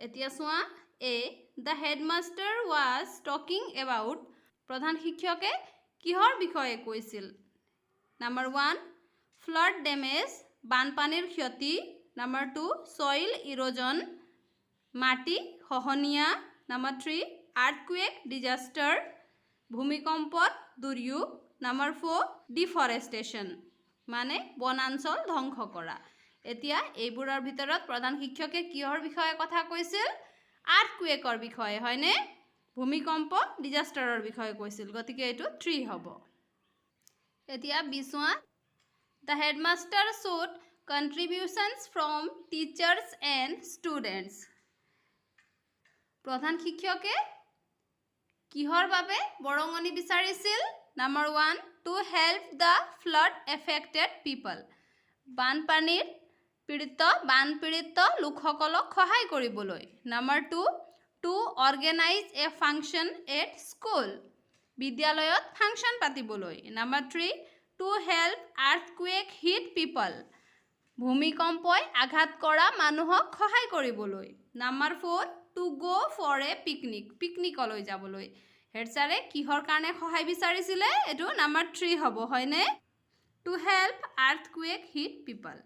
এতিয়া চোৱা a the headmaster was talking about প্ৰধান শিক্ষকে কিহৰ বিষয়ে কৈছিল নাম্বাৰ 1 ফ্লাড ডেমেজ বানপানীৰ ক্ষতি নাম্বাৰ 2 সইল ইৰোজন মাটি খহনীয়া নাম্বাৰ 3 আৰ্থকুৱেক ডিজাস্টাৰ ভূমিকম্পত দুৰ্যোগ নাম্বাৰ 4 ডিফৰেষ্টেশ্যন মানে বনাঞ্চল ধ্বংস কৰা এতিয়া এইবোৰৰ ভিতৰত প্ৰধান শিক্ষকে কিহৰ বিষয়ে কথা কৈছিল আৰ্থকুৱেকৰ বিষয়ে হয়নে ভূমিকম্প ডিজাস্টাৰৰ বিষয়ে কৈছিল গতিকে এটো 3 হ'ব এতিয়া বিচোৱা The headmaster showed contributions from teachers and students. প্ৰধান শিক্ষকে কিহৰ বাবে বৰঙনি বিচাৰিছিল number 1 to help the flood affected people বানপানীৰ বানপীড়িত লোকসকলক সহায় কৰিবলৈ number 2 to organize a function at school বিদ্যালয়ত ফাংচন পাতিবলৈ number 3 to help earthquake hit people ভূমিকম্পই আঘাত কৰা মানুহক সহায় কৰিবলৈ number 4 to go for a picnic পিকনিকলৈ যাবলৈ হেডছাৰে কিহৰ কাৰণে সহায় বিচাৰিছিলে এটো নাম্বাৰ 3 হ'ব হয়নে to help earthquake hit people